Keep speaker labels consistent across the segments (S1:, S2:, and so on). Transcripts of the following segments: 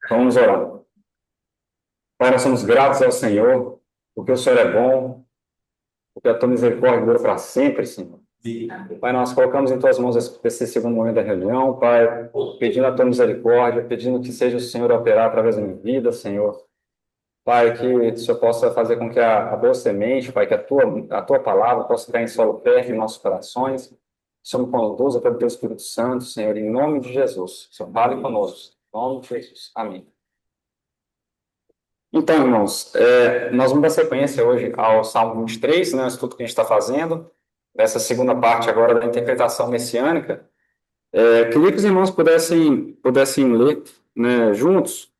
S1: Vamos orar. Pai, nós somos gratos ao Senhor, porque o Senhor é bom, porque a tua misericórdia dura para sempre, Senhor. Pai, nós colocamos em tuas mãos esse segundo momento da reunião, Pai, pedindo a tua misericórdia, pedindo que seja o Senhor a operar através da minha vida, Senhor. Pai, que o Senhor possa fazer com que a boa semente, Pai, que a tua palavra possa cair em solo fértil em nossos corações. O Senhor me conduza pelo teu Espírito Santo, Senhor, em nome de Jesus. O Senhor fale conosco. Em nome de Jesus. Amém. Então, irmãos, nós vamos dar sequência hoje ao Salmo 23, né, o estudo que a gente está fazendo, nessa segunda parte agora da interpretação messiânica. Queria que os irmãos pudessem ler, né, juntos.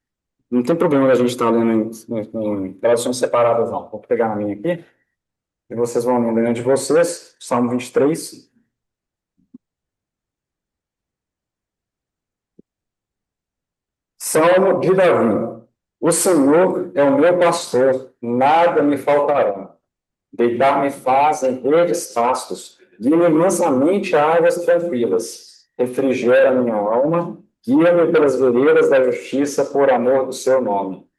S1: Não tem problema a gente estar lendo em traduções separadas, não. Vou pegar na minha aqui, e vocês vão lendo de vocês, Salmo 23. Salmo de Davi. O Senhor é o meu pastor, nada me faltará. Deitar-me faz em verdes pastos, guia-me mansamente a águas tranquilas. Refrigera minha alma, guia-me pelas veredas da justiça por amor do seu nome.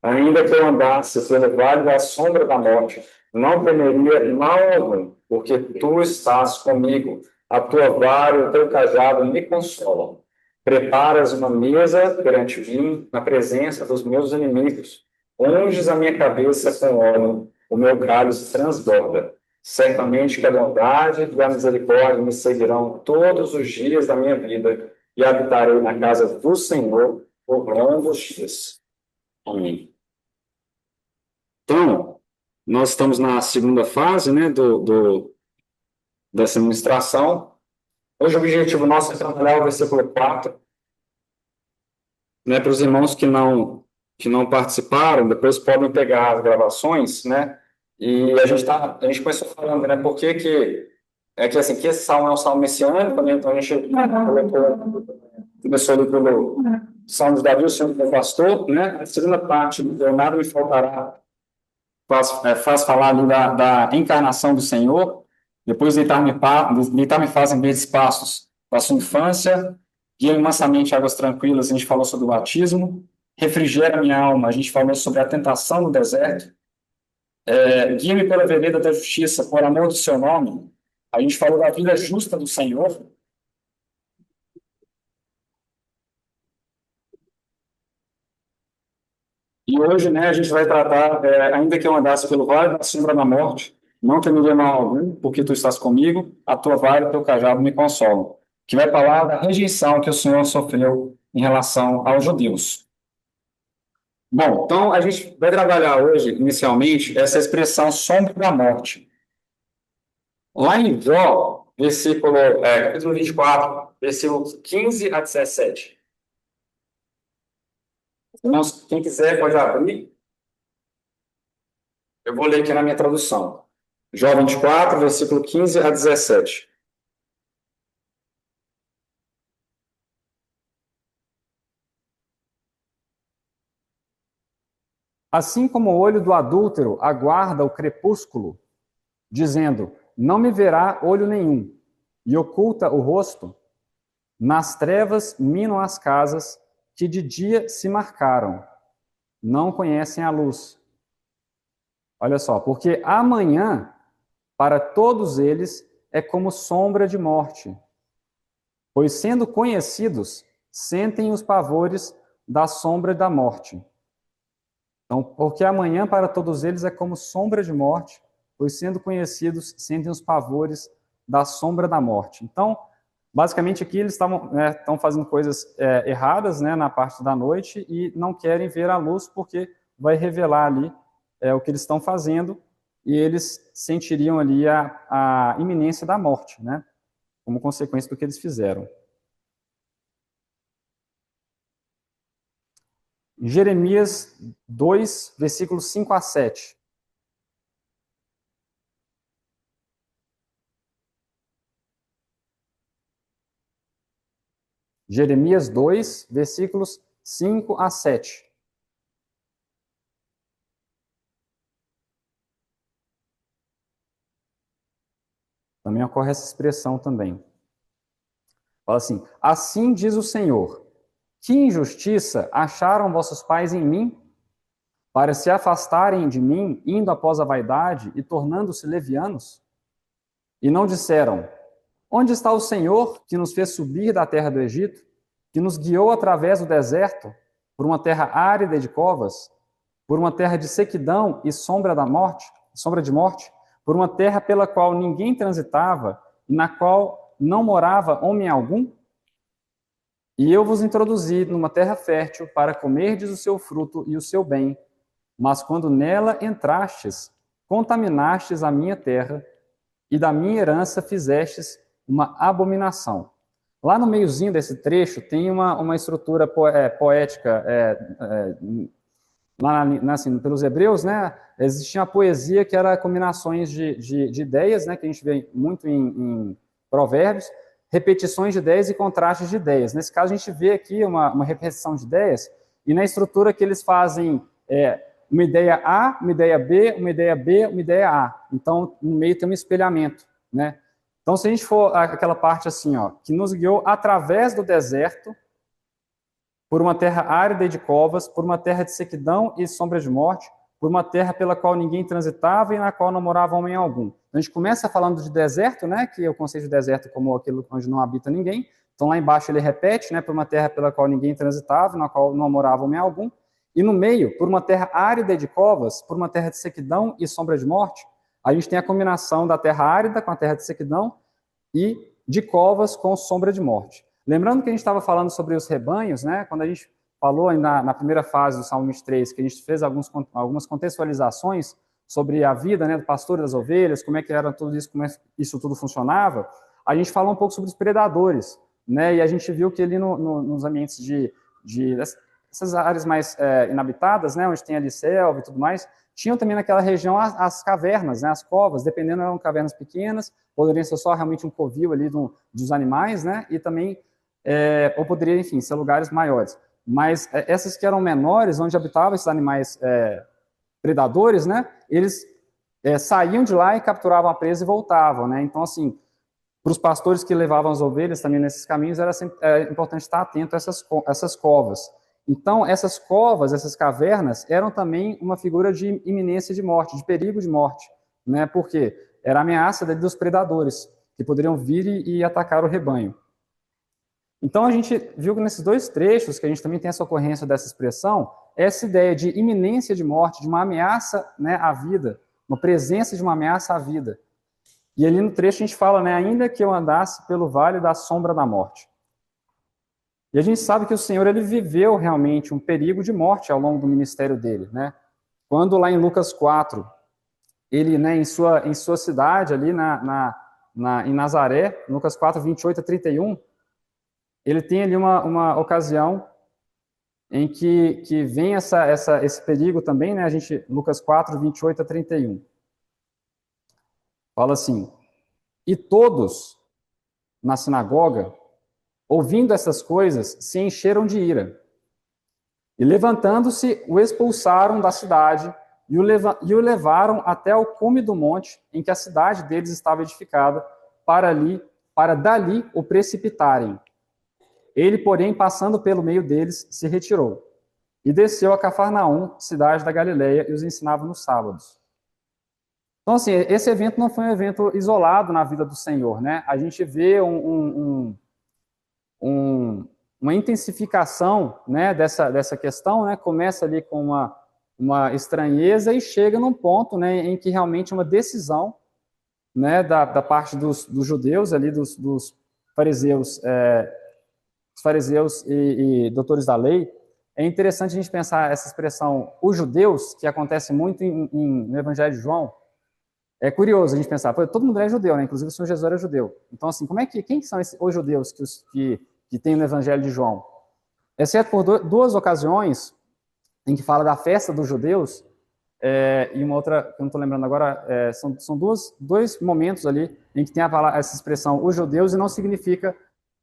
S1: Ainda que eu andasse pelo vale da sombra da morte, não temeria mal algum, porque tu estás comigo. A tua vara e o teu cajado me consolam. Preparas uma mesa perante mim, na presença dos meus inimigos. Unges a minha cabeça com óleo, o meu cálice transborda. Certamente que a bondade e a misericórdia me seguirão todos os dias da minha vida, e habitarei na casa do Senhor por longos dias. Amém. Então, nós estamos na segunda fase, né, dessa ministração. Hoje o objetivo nosso é trabalhar o versículo 4, né, para os irmãos que não participaram, depois podem pegar as gravações, né, e a gente começou falando, né, por que que assim, que esse salmo é um salmo messiânico, né, então a gente começou ali pelo Salmo de Davi, o Senhor é meu pastor, né, a segunda parte, nada me faltará, faz falar ali da encarnação do Senhor, depois deitar-me faz em verdes pastos da sua infância, guia-me mansamente a águas tranquilas, a gente falou sobre o batismo, refrigera minha alma, a gente falou sobre a tentação no deserto, guia-me pela vereda da justiça, por amor do seu nome, a gente falou da vida justa do Senhor, e hoje, né, a gente vai tratar, ainda que eu andasse pelo vale da sombra da morte, não temeria mal algum, porque tu estás comigo, a tua vara e o teu cajado me consolam. Que vai falar da rejeição que o Senhor sofreu em relação aos judeus. Bom, então a gente vai trabalhar hoje, inicialmente, essa expressão sombra da morte. Lá em Jó, capítulo 24, versículos 15 a 17. Então, quem quiser pode abrir. Eu vou ler aqui na minha tradução. Jó 24, versículo 15 a 17.
S2: Assim como o olho do adúltero aguarda o crepúsculo, dizendo: não me verá olho nenhum, e oculta o rosto, nas trevas minam as casas que de dia se marcaram, não conhecem a luz. Olha só, porque amanhã, para todos eles, é como sombra de morte, pois sendo conhecidos, sentem os pavores da sombra da morte. Então, porque amanhã para todos eles é como sombra de morte, pois sendo conhecidos, sentem os pavores da sombra da morte. Então, basicamente aqui eles estão fazendo coisas erradas, né, na parte da noite e não querem ver a luz porque vai revelar ali o que eles estão fazendo e eles sentiriam ali a iminência da morte, né, como consequência do que eles fizeram. Jeremias 2, versículos 5 a 7. Jeremias 2, versículos 5 a 7. Também ocorre essa expressão também. Fala assim: assim diz o Senhor, Que injustiça acharam vossos pais em mim, para se afastarem de mim, indo após a vaidade e tornando-se levianos? E não disseram: onde está o Senhor que nos fez subir da terra do Egito, que nos guiou através do deserto, por uma terra árida e de covas, por uma terra de sequidão e sombra de morte, por uma terra pela qual ninguém transitava e na qual não morava homem algum? E eu vos introduzi numa terra fértil para comerdes o seu fruto e o seu bem, mas quando nela entrastes, contaminastes a minha terra e da minha herança fizestes uma abominação. Lá no meiozinho desse trecho tem uma estrutura poética, assim, pelos hebreus, né? Existia uma poesia que era combinações de ideias, né? Que a gente vê muito em Provérbios, repetições de ideias e contrastes de ideias. Nesse caso, a gente vê aqui uma repetição de ideias, e na estrutura que eles fazem uma ideia A, uma ideia B, uma ideia B, uma ideia A. Então, no meio tem um espelhamento, né? Então, se a gente for aquela parte assim, ó, que nos guiou através do deserto, por uma terra árida e de covas, por uma terra de sequidão e sombra de morte, por uma terra pela qual ninguém transitava e na qual não morava homem algum. Então, a gente começa falando de deserto, né, que é o conceito de deserto como aquilo onde não habita ninguém. Então, lá embaixo ele repete, né, por uma terra pela qual ninguém transitava e na qual não morava homem algum. E no meio, por uma terra árida e de covas, por uma terra de sequidão e sombra de morte, a gente tem a combinação da terra árida com a terra de sequidão e de covas com sombra de morte. Lembrando que a gente estava falando sobre os rebanhos, né? Quando a gente falou na primeira fase do Salmo 23, que a gente fez algumas contextualizações sobre a vida, né, do pastor e das ovelhas, como é que era tudo isso, como isso tudo funcionava, a gente falou um pouco sobre os predadores, né? E a gente viu que ali nos ambientes essas áreas mais inabitadas, né, onde tem ali selva e tudo mais, tinham também naquela região as cavernas, né, as covas, dependendo, eram cavernas pequenas, poderiam ser só realmente um covil ali dos animais, né, e também, ou poderia, enfim, ser lugares maiores. Mas essas que eram menores, onde habitavam esses animais predadores, né, eles saíam de lá e capturavam a presa e voltavam, né, então, assim, para os pastores que levavam as ovelhas também nesses caminhos, era sempre importante estar atento a essas covas. Então, essas covas, essas cavernas, eram também uma figura de iminência de morte, de perigo de morte, né? Porque era a ameaça dos predadores, que poderiam vir e atacar o rebanho. Então, a gente viu que nesses dois trechos, que a gente também tem essa ocorrência dessa expressão, essa ideia de iminência de morte, de uma ameaça, né, à vida, uma presença de uma ameaça à vida. E ali no trecho a gente fala, né, ainda que eu andasse pelo vale da sombra da morte. E a gente sabe que o Senhor, ele viveu realmente um perigo de morte ao longo do ministério dele, né? Quando lá em Lucas 4, ele, né, em sua cidade ali em Nazaré, Lucas 4, 28 a 31, ele tem ali uma ocasião em que vem esse perigo também, né? Lucas 4, 28 a 31. Fala assim: e todos na sinagoga, ouvindo essas coisas, se encheram de ira. E levantando-se, o expulsaram da cidade e o levaram até o cume do monte em que a cidade deles estava edificada, para dali o precipitarem. Ele, porém, passando pelo meio deles, se retirou e desceu a Cafarnaum, cidade da Galileia, e os ensinava nos sábados. Então, assim, esse evento não foi um evento isolado na vida do Senhor, né? A gente vê uma intensificação, né, dessa questão, né? Começa ali com uma estranheza e chega num ponto, né, em que realmente uma decisão, né, da parte dos judeus ali, dos fariseus, e doutores da lei. É interessante a gente pensar essa expressão, os judeus, que acontece muito no Evangelho de João. É curioso a gente pensar, todo mundo é judeu, né? Inclusive o Senhor Jesus era judeu. Então, assim, quem são os judeus que tem no Evangelho de João? Exceto por duas ocasiões em que fala da festa dos judeus, e uma outra, que eu não estou lembrando agora, são dois momentos ali em que tem essa expressão, os judeus, e não significa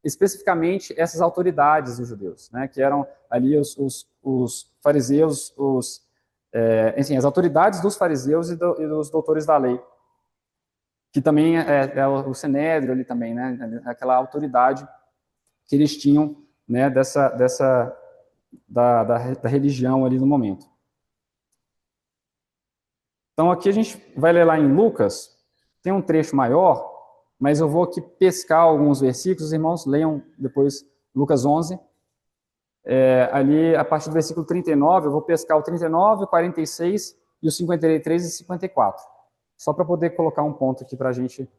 S2: especificamente essas autoridades dos judeus, né? Que eram ali os fariseus, enfim, as autoridades dos fariseus e dos doutores da lei, que também é o Sinédrio ali também, né? Aquela autoridade que eles tinham né, da religião ali no momento. Então, aqui a gente vai ler lá em Lucas, tem um trecho maior, mas eu vou aqui pescar alguns versículos, os irmãos leiam depois Lucas 11, ali a partir do versículo 39, eu vou pescar o 39, o 46 e o 53 e 54, só para poder colocar um ponto aqui para a gente.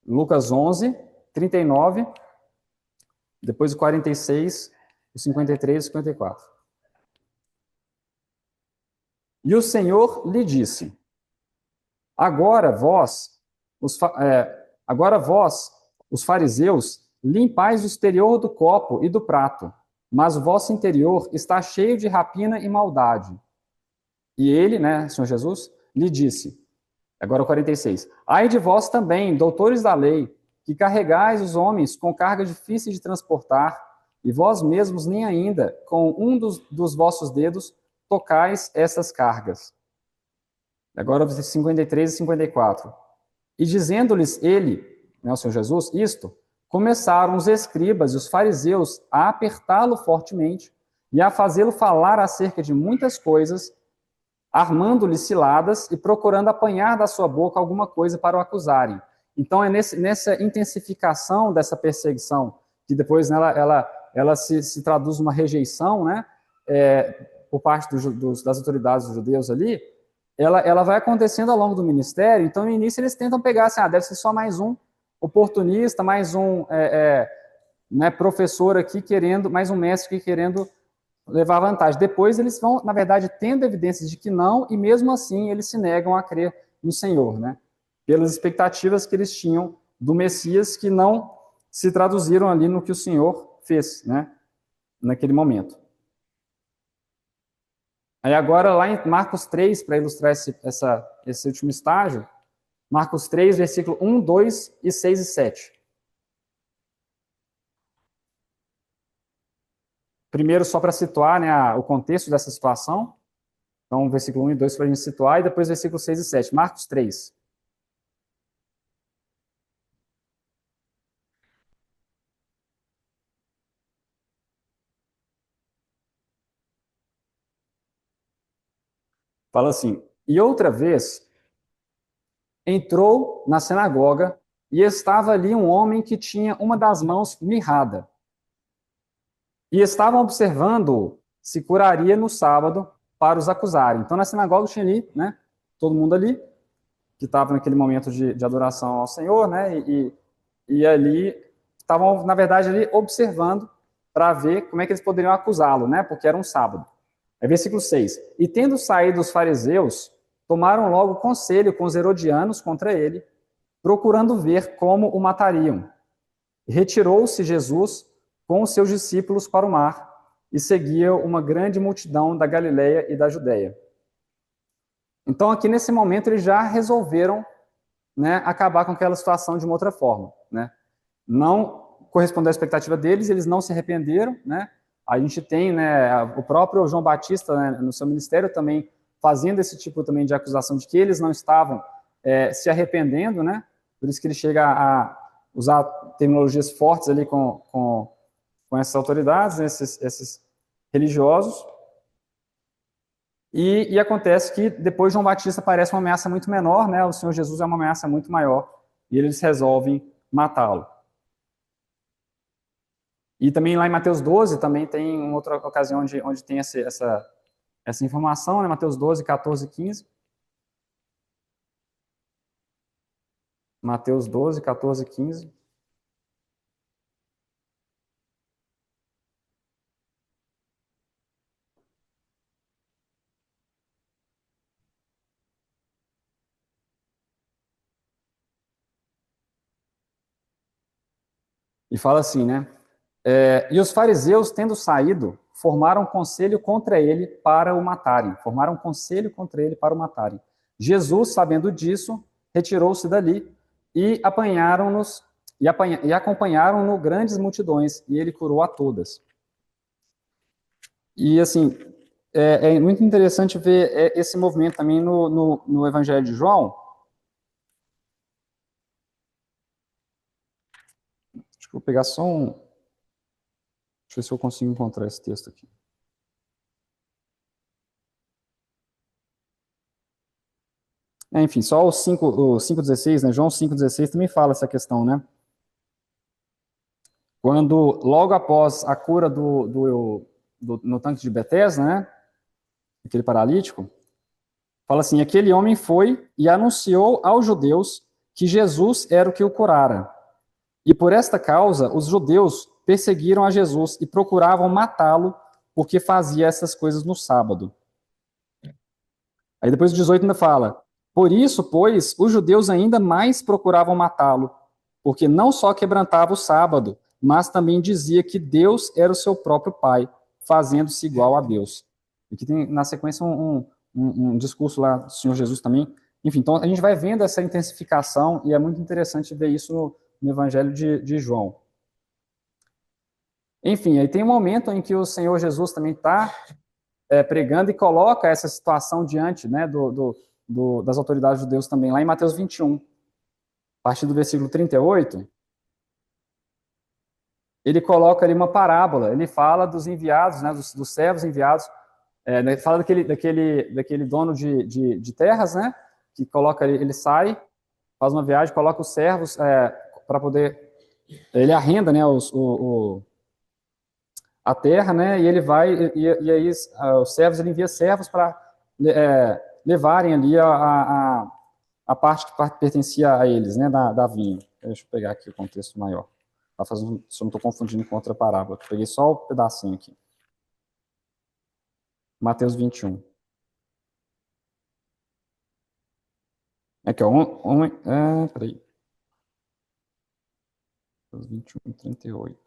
S2: Lucas 11, 39, depois o 46, o 53 e o 54. E o Senhor lhe disse: Agora vós, os fariseus, limpais o exterior do copo e do prato, mas o vosso interior está cheio de rapina e maldade. E ele, né, Senhor Jesus, lhe disse, agora o 46, ai de vós também, doutores da lei, que carregais os homens com carga difícil de transportar, e vós mesmos nem ainda, com um dos vossos dedos, tocais essas cargas. Agora, 53 e 54. E dizendo-lhes ele, né, o Senhor Jesus, isto, começaram os escribas e os fariseus a apertá-lo fortemente e a fazê-lo falar acerca de muitas coisas, armando-lhe ciladas e procurando apanhar da sua boca alguma coisa para o acusarem. Então, é nessa intensificação dessa perseguição, que depois, né, ela se traduz numa rejeição, né, por parte das autoridades dos judeus ali, ela vai acontecendo ao longo do ministério. Então, no início, eles tentam pegar assim, deve ser só mais um oportunista, mais um né, professor aqui querendo, mais um mestre aqui querendo levar vantagem. Depois, eles vão, na verdade, tendo evidências de que não, e mesmo assim, eles se negam a crer no Senhor, né? Pelas expectativas que eles tinham do Messias, que não se traduziram ali no que o Senhor fez, né? Naquele momento. Aí agora, lá em Marcos 3, para ilustrar esse último estágio, Marcos 3, versículo 1, 2, e 6 e 7. Primeiro, só para situar, né, o contexto dessa situação. Então, versículo 1 e 2 para a gente situar, e depois versículo 6 e 7. Marcos 3. Fala assim, e outra vez entrou na sinagoga e estava ali um homem que tinha uma das mãos mirrada. E estavam observando se curaria no sábado para os acusarem. Então, na sinagoga tinha ali, né, todo mundo ali, que estava naquele momento de adoração ao Senhor, né, e ali estavam, na verdade, ali observando para ver como é que eles poderiam acusá-lo, né, porque era um sábado. É versículo 6. E tendo saído os fariseus, tomaram logo conselho com os herodianos contra ele, procurando ver como o matariam. Retirou-se Jesus com os seus discípulos para o mar e seguia uma grande multidão da Galileia e da Judéia. Então, aqui nesse momento, eles já resolveram, né, acabar com aquela situação de uma outra forma, né? Não correspondeu à expectativa deles, eles não se arrependeram, né? A gente tem, né, o próprio João Batista, né, no seu ministério também fazendo esse tipo também de acusação de que eles não estavam se arrependendo, né? Por isso que ele chega a usar terminologias fortes ali com essas autoridades, né, esses religiosos. E acontece que depois João Batista parece uma ameaça muito menor, né? O Senhor Jesus é uma ameaça muito maior e eles resolvem matá-lo. E também lá em Mateus 12 também tem uma outra ocasião onde tem essa informação, né? Mateus 12, 14 e 15. Mateus 12, 14 e 15. E fala assim, né? E os fariseus, tendo saído, formaram conselho contra ele para o matarem. Formaram conselho contra ele para o matarem. Jesus, sabendo disso, retirou-se dali e apanharam-nos e acompanharam-no grandes multidões, e ele curou a todas. E assim, é muito interessante ver esse movimento também no Evangelho de João. Deixa eu pegar só um. eu ver se eu consigo encontrar esse texto aqui. Enfim, só o 5,16, né? João 5,16 também fala essa questão, né? Quando, logo após a cura no tanque de Betesda, né? Aquele paralítico, fala assim, aquele homem foi e anunciou aos judeus que Jesus era o que o curara. E por esta causa, os judeus perseguiram a Jesus e procuravam matá-lo porque fazia essas coisas no sábado. Aí depois o 18 ainda fala, por isso, pois, os judeus ainda mais procuravam matá-lo, porque não só quebrantava o sábado, mas também dizia que Deus era o seu próprio Pai, fazendo-se igual a Deus. Aqui tem, na sequência, um discurso lá do Senhor Jesus também. Enfim, então a gente vai vendo essa intensificação e é muito interessante ver isso no Evangelho de João. Enfim, aí tem um momento em que o Senhor Jesus também está pregando e coloca essa situação diante, né, das autoridades judeus também, lá em Mateus 21, a partir do versículo 38, ele coloca ali uma parábola, ele fala dos enviados, né, dos servos enviados, ele fala daquele dono de terras, né, que coloca, ele sai, faz uma viagem, coloca os servos para poder, ele arrenda, né, a terra, né, e ele vai, e aí os servos, ele envia servos para levarem ali a parte que pertencia a eles, né, da vinha. Deixa eu pegar aqui o contexto maior, se eu não estou confundindo com outra parábola. Eu peguei só o pedacinho aqui. Mateus 21. Aqui, ó, peraí. Mateus 21, 38.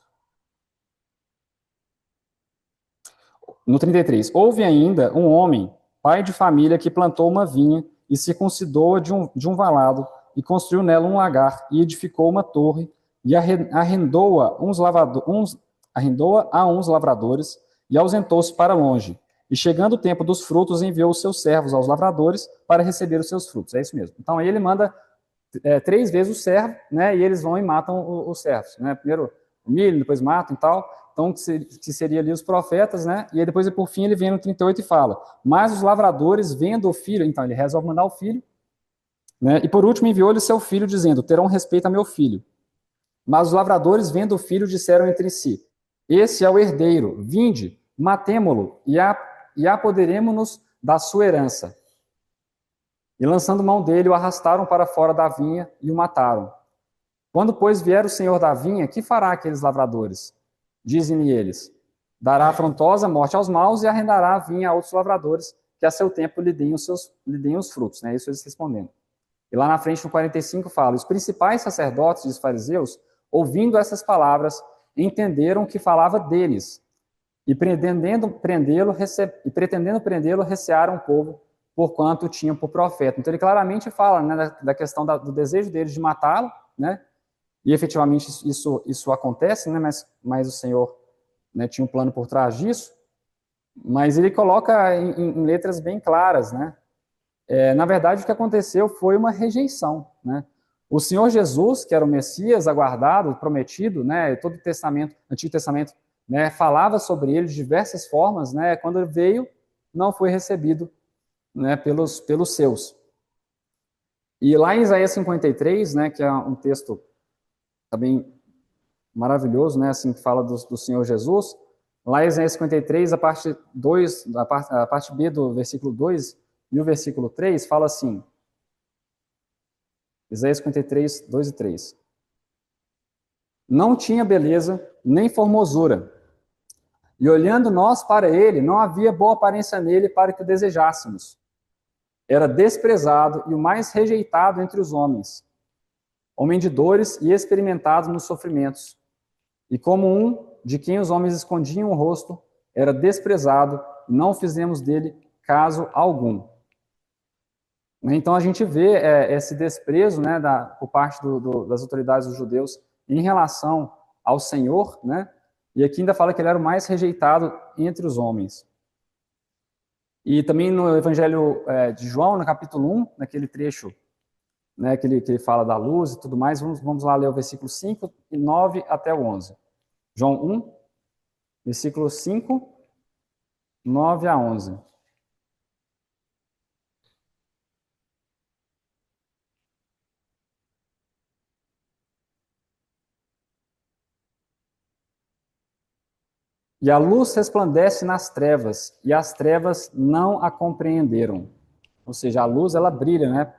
S2: No 33, houve ainda um homem, pai de família, que plantou uma vinha e circuncidou-a de um valado e construiu nela um lagar e edificou uma torre e arrendou-a a uns lavradores e ausentou-se para longe. E chegando o tempo dos frutos, enviou os seus servos aos lavradores para receber os seus frutos. É isso mesmo. Então aí ele manda 3 vezes o servo, né, e eles vão e matam os servos. Né? Primeiro o milho, depois matam e tal. Então, que seria ali os profetas, né? E aí depois, por fim, ele vem no 38 e fala, mas os lavradores, vendo o filho, então ele resolve mandar o filho, né? E por último, enviou-lhe seu filho, dizendo, terão respeito a meu filho. Mas os lavradores, vendo o filho, disseram entre si, esse é o herdeiro, vinde, matemo-lo e apoderemo-nos da sua herança. E lançando mão dele, o arrastaram para fora da vinha e o mataram. Quando, pois, vier o senhor da vinha, que fará aqueles lavradores? Dizem-lhe eles, dará afrontosa morte aos maus e arrendará a vinha a outros lavradores, que a seu tempo lhe deem os frutos. Né? Isso eles respondendo. E lá na frente, no 45, fala, os principais sacerdotes e os fariseus, ouvindo essas palavras, entenderam que falava deles, e pretendendo prendê-lo, recearam o povo, porquanto tinham por profeta. Então ele claramente fala, né, da questão do desejo deles de matá-lo, né? E efetivamente isso acontece, né? Mas o Senhor, né, tinha um plano por trás disso. Mas ele coloca em letras bem claras, né? Na verdade, o que aconteceu foi uma rejeição, né? O Senhor Jesus, que era o Messias aguardado, prometido, né? Todo o Antigo Testamento, né, falava sobre ele de diversas formas, né? Quando ele veio, não foi recebido, né, pelos seus. E lá em Isaías 53, né, que é um texto também maravilhoso, né, assim, que fala do Senhor Jesus, lá em Isaías 53, a parte B do versículo 2 e o versículo 3, fala assim, Isaías 53, 2 e 3. Não tinha beleza, nem formosura, e olhando nós para ele, não havia boa aparência nele para que o desejássemos. Era desprezado e o mais rejeitado entre os homens, homem de dores e experimentado nos sofrimentos. E como um de quem os homens escondiam o rosto, era desprezado, não fizemos dele caso algum. Então a gente vê esse desprezo, né, por parte das autoridades dos judeus em relação ao Senhor, né? E aqui ainda fala que ele era o mais rejeitado entre os homens. E também no Evangelho de João, no capítulo 1, naquele trecho, né, que ele fala da luz e tudo mais, vamos lá ler o versículo 5 e 9 até o 11. João 1, versículo 5, 9 a 11. E a luz resplandece nas trevas, e as trevas não a compreenderam. Ou seja, a luz, ela brilha, né?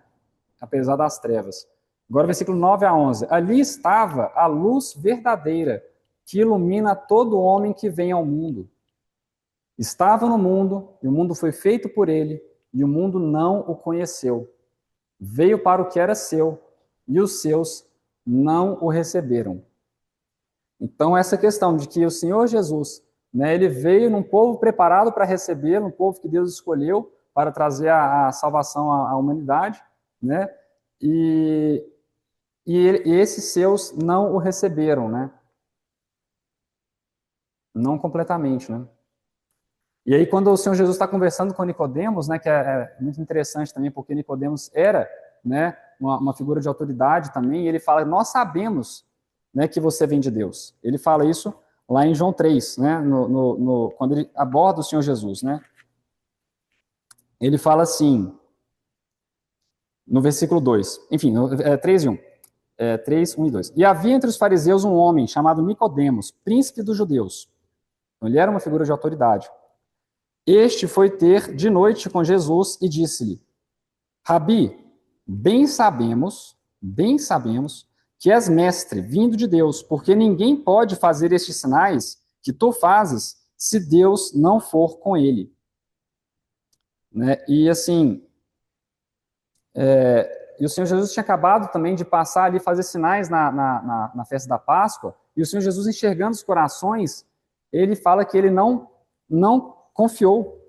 S2: Apesar das trevas. Agora, versículo 9 a 11. Ali estava a luz verdadeira, que ilumina todo homem que vem ao mundo. Estava no mundo, e o mundo foi feito por ele, e o mundo não o conheceu. Veio para o que era seu, e os seus não o receberam. Então, essa questão de que o Senhor Jesus, né, ele veio num povo preparado para recebê-lo, um povo que Deus escolheu para trazer a salvação à humanidade, né, e esses seus não o receberam, né, não completamente, né. E aí, quando o Senhor Jesus está conversando com Nicodemos, né, que é muito interessante também, porque Nicodemos era, né, uma figura de autoridade também, e ele fala: nós sabemos, né, que você vem de Deus. Ele fala isso lá em João 3, né, quando ele aborda o Senhor Jesus, né. Ele fala assim, no versículo 2, enfim, 3 e 1. 3, 1 e 2. E havia entre os fariseus um homem chamado Nicodemos, príncipe dos judeus. Então, ele era uma figura de autoridade. Este foi ter de noite com Jesus e disse-lhe: Rabi, bem sabemos que és mestre, vindo de Deus, porque ninguém pode fazer estes sinais que tu fazes se Deus não for com ele. Né? E assim, e o Senhor Jesus tinha acabado também de passar ali, fazer sinais na festa da Páscoa, e o Senhor Jesus, enxergando os corações, ele fala que ele não confiou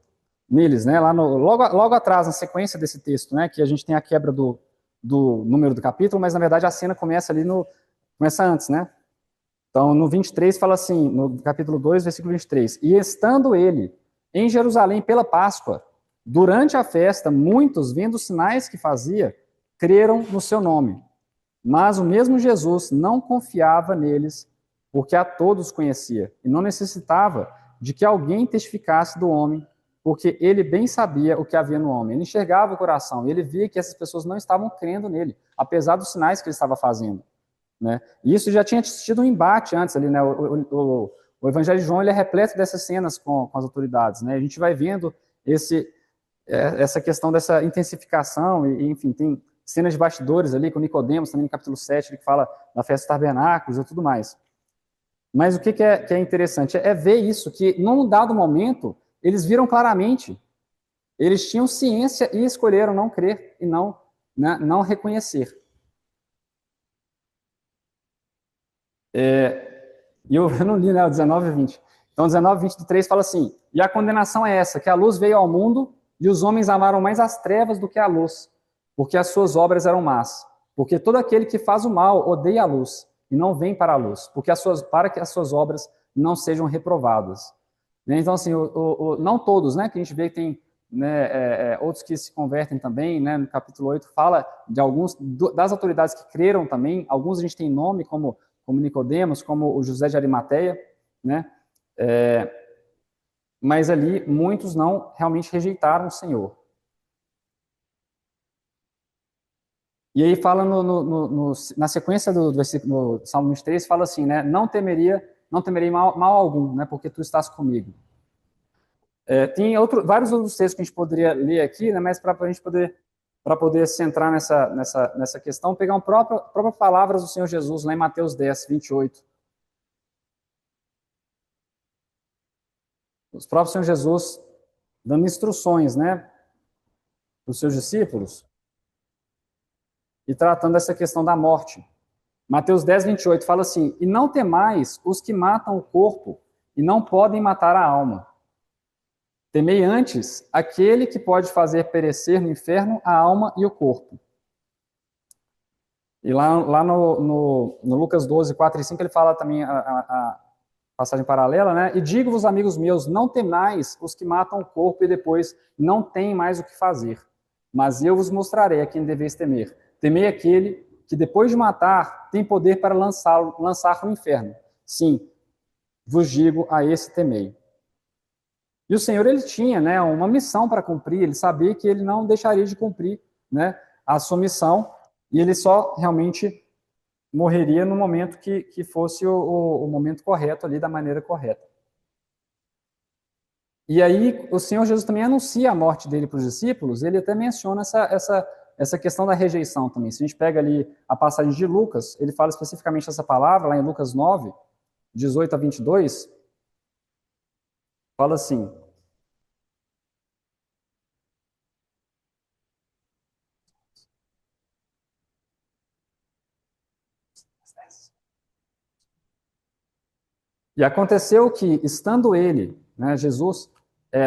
S2: neles, né? Lá logo atrás, na sequência desse texto, né? Que a gente tem a quebra do número do capítulo, mas na verdade a cena começa ali começa antes, né? Então, no 23 fala assim, no capítulo 2, versículo 23, e estando ele em Jerusalém pela Páscoa, durante a festa, muitos, vendo os sinais que fazia, creram no seu nome. Mas o mesmo Jesus não confiava neles, porque a todos conhecia, e não necessitava de que alguém testificasse do homem, porque ele bem sabia o que havia no homem. Ele enxergava o coração, e ele via que essas pessoas não estavam crendo nele, apesar dos sinais que ele estava fazendo. Né? E isso já tinha tido um embate antes ali, né? O Evangelho de João, ele é repleto dessas cenas com as autoridades, né? A gente vai vendo essa questão dessa intensificação, e enfim, tem cenas de bastidores ali com Nicodemos, também no capítulo 7, que fala da festa dos tabernáculos e tudo mais. Mas o que é interessante é ver isso, que num dado momento, eles viram claramente, eles tinham ciência e escolheram não crer e não reconhecer. E eu não li, né, o 19 e 20. Então, 19 e 20 do 3 fala assim: e a condenação é essa, que a luz veio ao mundo, e os homens amaram mais as trevas do que a luz, porque as suas obras eram más. Porque todo aquele que faz o mal odeia a luz, e não vem para a luz, para que as suas obras não sejam reprovadas. Então, assim, não todos, né, que a gente vê que tem, né, outros que se convertem também, né, no capítulo 8 fala de alguns, das autoridades que creram também, alguns a gente tem nome, como Nicodemos, como o José de Arimateia, né, mas ali muitos não realmente rejeitaram o Senhor. E aí fala na sequência do versículo do Salmo 23, fala assim, né, não temerei mal algum, né, porque tu estás comigo. Tem vários outros textos que a gente poderia ler aqui, né, mas para a gente poder centrar nessa questão, pegar próprias palavras do Senhor Jesus, lá em Mateus 10, 28. Os próprios Senhor Jesus dando instruções, né, para os seus discípulos, e tratando essa questão da morte. Mateus 10, 28 fala assim: e não temais os que matam o corpo e não podem matar a alma. Temei antes aquele que pode fazer perecer no inferno a alma e o corpo. E lá no Lucas 12, 4 e 5, ele fala também a passagem paralela, né? E digo-vos, amigos meus, não temais os que matam o corpo e depois não têm mais o que fazer. Mas eu vos mostrarei a quem deveis temer. Temei aquele que depois de matar tem poder para lançar no inferno. Sim, vos digo, a esse temei. E o Senhor, ele tinha, né, uma missão para cumprir, ele sabia que ele não deixaria de cumprir, né, a sua missão, e ele só realmente morreria no momento que fosse o momento correto ali, da maneira correta. E aí o Senhor Jesus também anuncia a morte dele para os discípulos, ele até menciona essa questão da rejeição também. Se a gente pega ali a passagem de Lucas, ele fala especificamente essa palavra, lá em Lucas 9, 18 a 22, fala assim: e aconteceu que, estando ele, né, Jesus,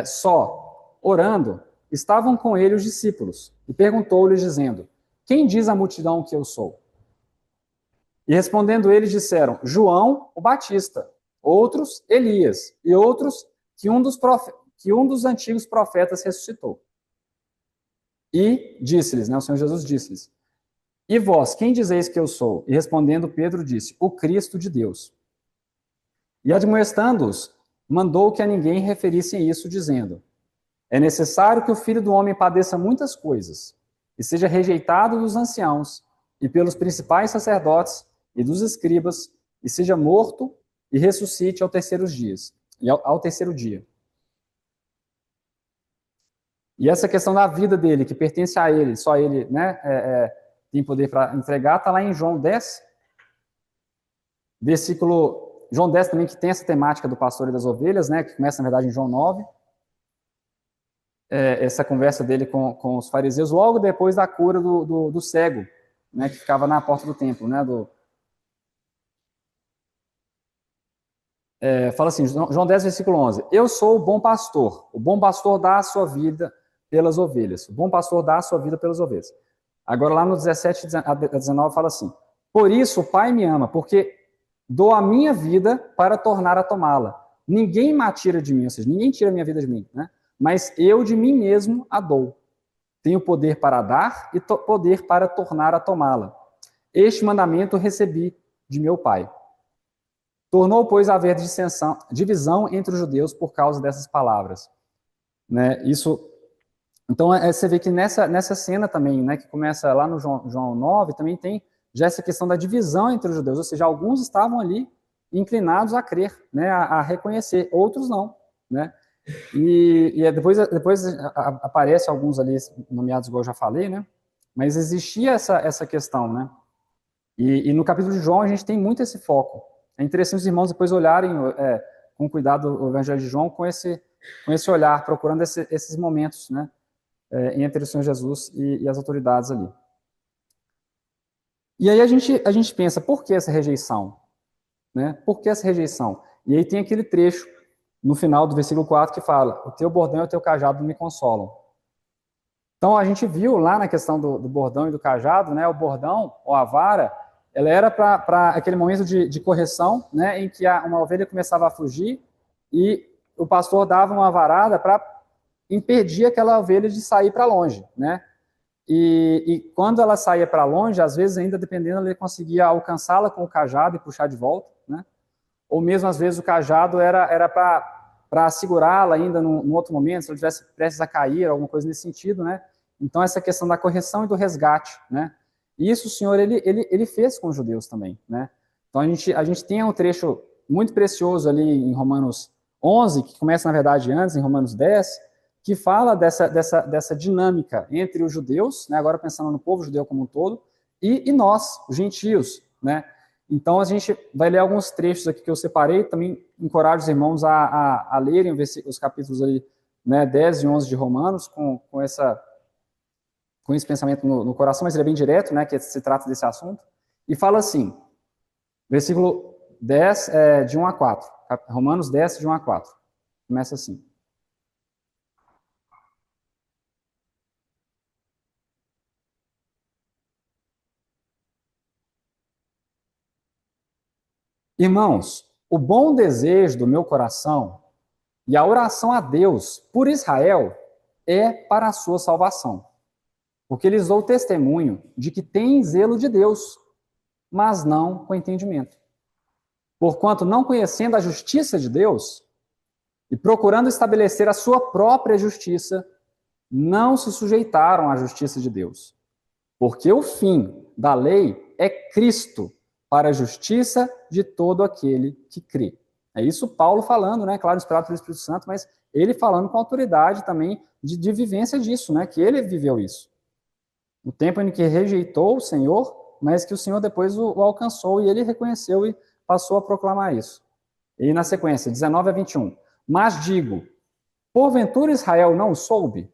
S2: só, orando, estavam com ele os discípulos, e perguntou-lhes, dizendo: quem diz a multidão que eu sou? E respondendo eles, disseram: João o Batista, outros Elias, e outros que um dos antigos profetas ressuscitou. E disse-lhes, né, o Senhor Jesus disse-lhes: e vós, quem dizeis que eu sou? E respondendo Pedro disse: o Cristo de Deus. E admoestando-os, mandou que a ninguém referissem isso, dizendo: é necessário que o Filho do Homem padeça muitas coisas, e seja rejeitado dos anciãos, e pelos principais sacerdotes, e dos escribas, e seja morto, e ressuscite ao terceiro dia. E essa questão da vida dele, que pertence a ele, só ele, né, tem poder para entregar, está lá em João 10, João 10 também, que tem essa temática do pastor e das ovelhas, né, que começa, na verdade, em João 9, essa conversa dele com os fariseus, logo depois da cura do cego, né, que ficava na porta do templo, né, fala assim, João 10, versículo 11, eu sou o bom pastor dá a sua vida pelas ovelhas, o bom pastor dá a sua vida pelas ovelhas. Agora lá no 17 a 19 fala assim, por isso o Pai me ama, porque dou a minha vida para tornar a tomá-la. Ninguém me tira de mim, ou seja, ninguém tira a minha vida de mim, né? Mas eu de mim mesmo a dou. Tenho poder para dar e poder para tornar a tomá-la. Este mandamento recebi de meu Pai. Tornou, pois, a haver divisão entre os judeus por causa dessas palavras. Né? Isso, então, você vê que nessa cena também, né, que começa lá no João 9, também tem já essa questão da divisão entre os judeus, ou seja, alguns estavam ali inclinados a crer, né, a reconhecer, outros não, né? E depois aparece alguns ali nomeados, igual eu já falei, né? Mas existia essa questão, né? E no capítulo de João a gente tem muito esse foco. É interessante os irmãos depois olharem com cuidado o Evangelho de João com esse olhar, procurando esses momentos, né? Entre o Senhor Jesus e as autoridades ali. E aí a gente pensa, por que essa rejeição? Né? Por que essa rejeição? E aí tem aquele trecho no final do versículo 4 que fala, o teu bordão e o teu cajado me consolam. Então a gente viu lá na questão do bordão e do cajado, né? O bordão, ou a vara, ela era para aquele momento de correção, né? Em que uma ovelha começava a fugir e o pastor dava uma varada para impedir aquela ovelha de sair para longe, né? E quando ela saía para longe, às vezes ainda dependendo, ele conseguia alcançá-la com o cajado e puxar de volta, né? Ou mesmo às vezes o cajado era para segurá-la ainda num outro momento, se ela estivesse prestes a cair, alguma coisa nesse sentido, né? Então essa questão da correção e do resgate, né? E isso o Senhor ele fez com os judeus também, né? Então a gente tem um trecho muito precioso ali em Romanos 11, que começa na verdade antes, em Romanos 10, que fala dessa dinâmica entre os judeus, né, agora pensando no povo judeu como um todo, e nós, os gentios, né? Então a gente vai ler alguns trechos aqui que eu separei, também encorajo os irmãos a lerem os capítulos ali, né, 10 e 11 de Romanos, com esse pensamento no coração, mas ele é bem direto, né, que se trata desse assunto, e fala assim, versículo 10, de 1 a 4, Romanos 10, de 1 a 4, começa assim. Irmãos, o bom desejo do meu coração e a oração a Deus por Israel é para a sua salvação, porque lhes dou testemunho de que têm zelo de Deus, mas não com entendimento. Porquanto, não conhecendo a justiça de Deus e procurando estabelecer a sua própria justiça, não se sujeitaram à justiça de Deus. Porque o fim da lei é Cristo, para a justiça de todo aquele que crê. É isso Paulo falando, né? Claro, inspirado pelo Espírito Santo, mas ele falando com autoridade também de vivência disso, né? Que ele viveu isso. O tempo em que rejeitou o Senhor, mas que o Senhor depois o alcançou e ele reconheceu e passou a proclamar isso. E na sequência, 19 a 21. Mas digo, porventura Israel não soube?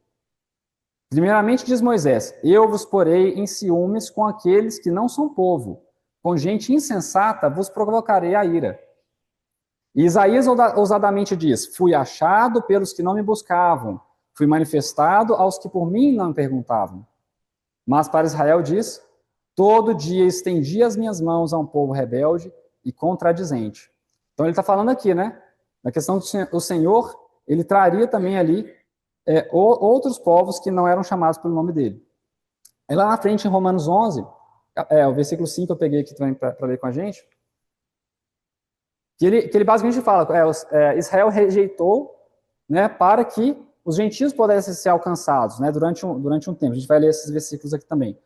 S2: Primeiramente diz Moisés, eu vos porei em ciúmes com aqueles que não são povo, com gente insensata vos provocarei a ira. E Isaías ousadamente diz, fui achado pelos que não me buscavam, fui manifestado aos que por mim não me perguntavam. Mas para Israel diz, todo dia estendi as minhas mãos a um povo rebelde e contradizente. Então ele está falando aqui, né? Na questão do Senhor, ele traria também ali outros povos que não eram chamados pelo nome dele. Aí lá na frente, em Romanos 11, o versículo 5 eu peguei aqui também para ler com a gente, que ele basicamente fala, Israel rejeitou, né, para que os gentios pudessem ser alcançados, né, durante um tempo. A gente vai ler esses versículos aqui também.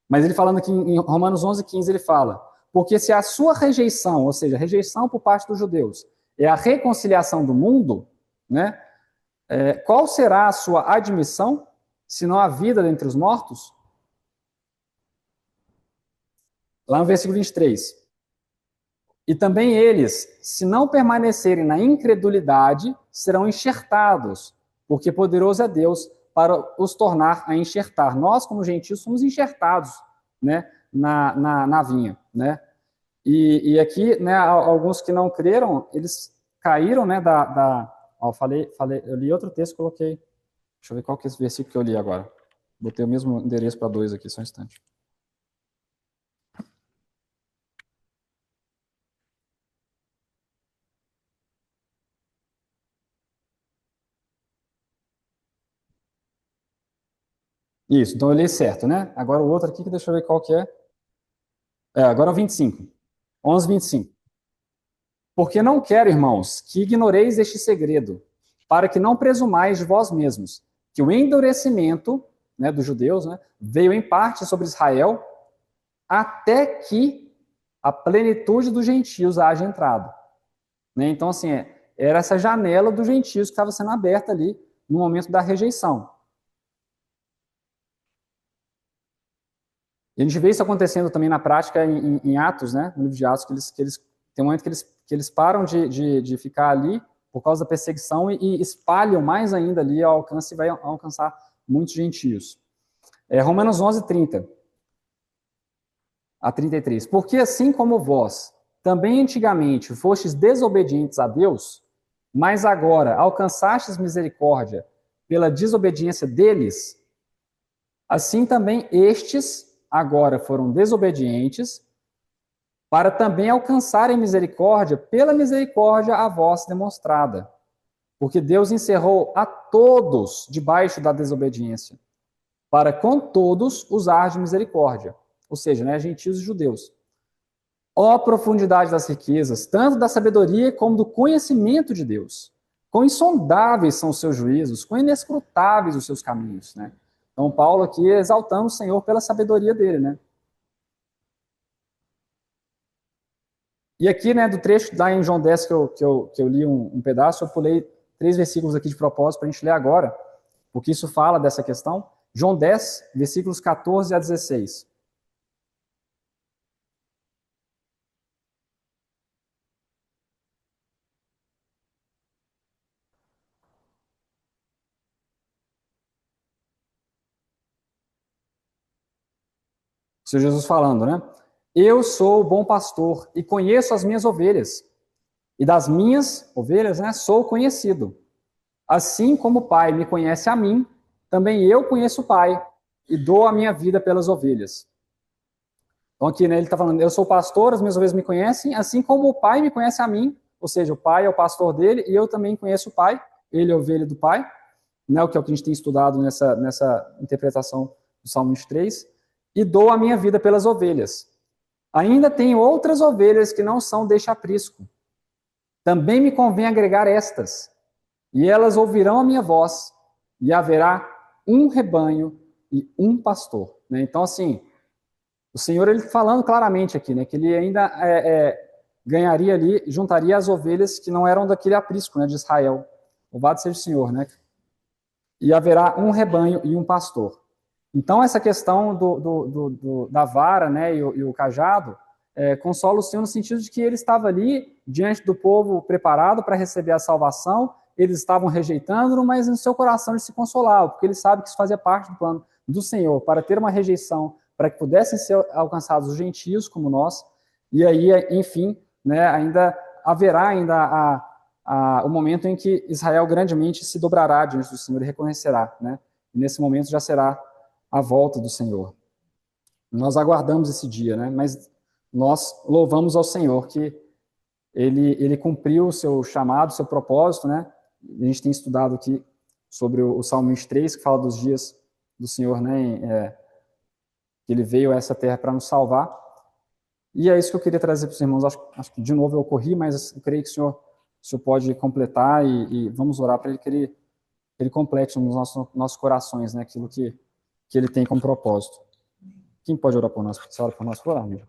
S2: Mas ele falando aqui em Romanos 11, 15, ele fala, porque se a sua rejeição, ou seja, rejeição por parte dos judeus, é a reconciliação do mundo, né, qual será a sua admissão, se não a vida dentre os mortos? Lá no versículo 23. E também eles, se não permanecerem na incredulidade, serão enxertados, porque poderoso é Deus para os tornar a enxertar. Nós, como gentios, somos enxertados, né, na vinha, né? E aqui, né, alguns que não creram, eles caíram, né, eu li outro texto, coloquei. Deixa eu ver qual que é esse versículo que eu li agora. Botei o mesmo endereço para 2 aqui, só um instante. Isso, então eu li certo, né? Agora o outro aqui, que deixa eu ver qual que é. Agora é o 25. 11, 25. Porque não quero, irmãos, que ignoreis este segredo, para que não presumais de vós mesmos, que o endurecimento, né, dos judeus, né, veio em parte sobre Israel, até que a plenitude dos gentios haja entrado. Né? Então, assim, era essa janela dos gentios que estava sendo aberta ali no momento da rejeição. E a gente vê isso acontecendo também na prática em Atos, né? No livro de Atos, que eles tem um momento que eles param de ficar ali por causa da perseguição e espalham mais ainda ali ao alcance e vai alcançar muitos gentios. Romanos 11, 30 a 33. Porque assim como vós também antigamente fostes desobedientes a Deus, mas agora alcançastes misericórdia pela desobediência deles, assim também estes agora foram desobedientes, para também alcançarem misericórdia pela misericórdia a vós demonstrada. Porque Deus encerrou a todos debaixo da desobediência, para com todos usar de misericórdia. Ou seja, né, gentios e judeus. Ó profundidade das riquezas, tanto da sabedoria como do conhecimento de Deus. Quão insondáveis são os seus juízos, quão inescrutáveis os seus caminhos, né? Então, Paulo aqui exaltando o Senhor pela sabedoria dele, né? E aqui, né, do trecho lá em João 10 que eu li um pedaço, eu pulei 3 versículos aqui de propósito para a gente ler agora, porque isso fala dessa questão. João 10, versículos 14 a 16. O Senhor Jesus falando, né? Eu sou o bom pastor e conheço as minhas ovelhas. E das minhas ovelhas, né, sou conhecido. Assim como o Pai me conhece a mim, também eu conheço o Pai e dou a minha vida pelas ovelhas. Então aqui, né, ele está falando, eu sou pastor, as minhas ovelhas me conhecem, assim como o Pai me conhece a mim, ou seja, o Pai é o pastor dele e eu também conheço o Pai, ele é a ovelha do Pai, né, o que é o que a gente tem estudado nessa interpretação do Salmo 23, e dou a minha vida pelas ovelhas. Ainda tem outras ovelhas que não são deste aprisco. também me convém agregar estas, e elas ouvirão a minha voz, e haverá um rebanho e um pastor. Né? Então, assim, o Senhor, ele falando claramente aqui, né, que ele ainda ganharia ali, juntaria as ovelhas que não eram daquele aprisco, né, de Israel. Louvado seja o Senhor, né? E haverá um rebanho e um pastor. Então, essa questão da vara, né, e o cajado, consola o Senhor no sentido de que ele estava ali, diante do povo, preparado para receber a salvação, eles estavam rejeitando-no, mas no seu coração ele se consolava, porque ele sabe que isso fazia parte do plano do Senhor, para ter uma rejeição, para que pudessem ser alcançados os gentios, como nós, e aí, enfim, né, ainda haverá o momento em que Israel grandemente se dobrará diante do Senhor e reconhecerá, né? E nesse momento já será a volta do Senhor. Nós aguardamos esse dia, né? Mas nós louvamos ao Senhor que ele cumpriu o seu chamado, o seu propósito, né? A gente tem estudado aqui sobre o Salmo 23, que fala dos dias do Senhor, né? Que ele veio a essa terra para nos salvar. E é isso que eu queria trazer para os irmãos. Acho que de novo eu corri, mas eu creio que o Senhor pode completar e vamos orar para ele ele complete nos nossos corações, né? Aquilo que ele tem como propósito. Quem pode orar por nós? Você ora por nós? Vou orar, amigo.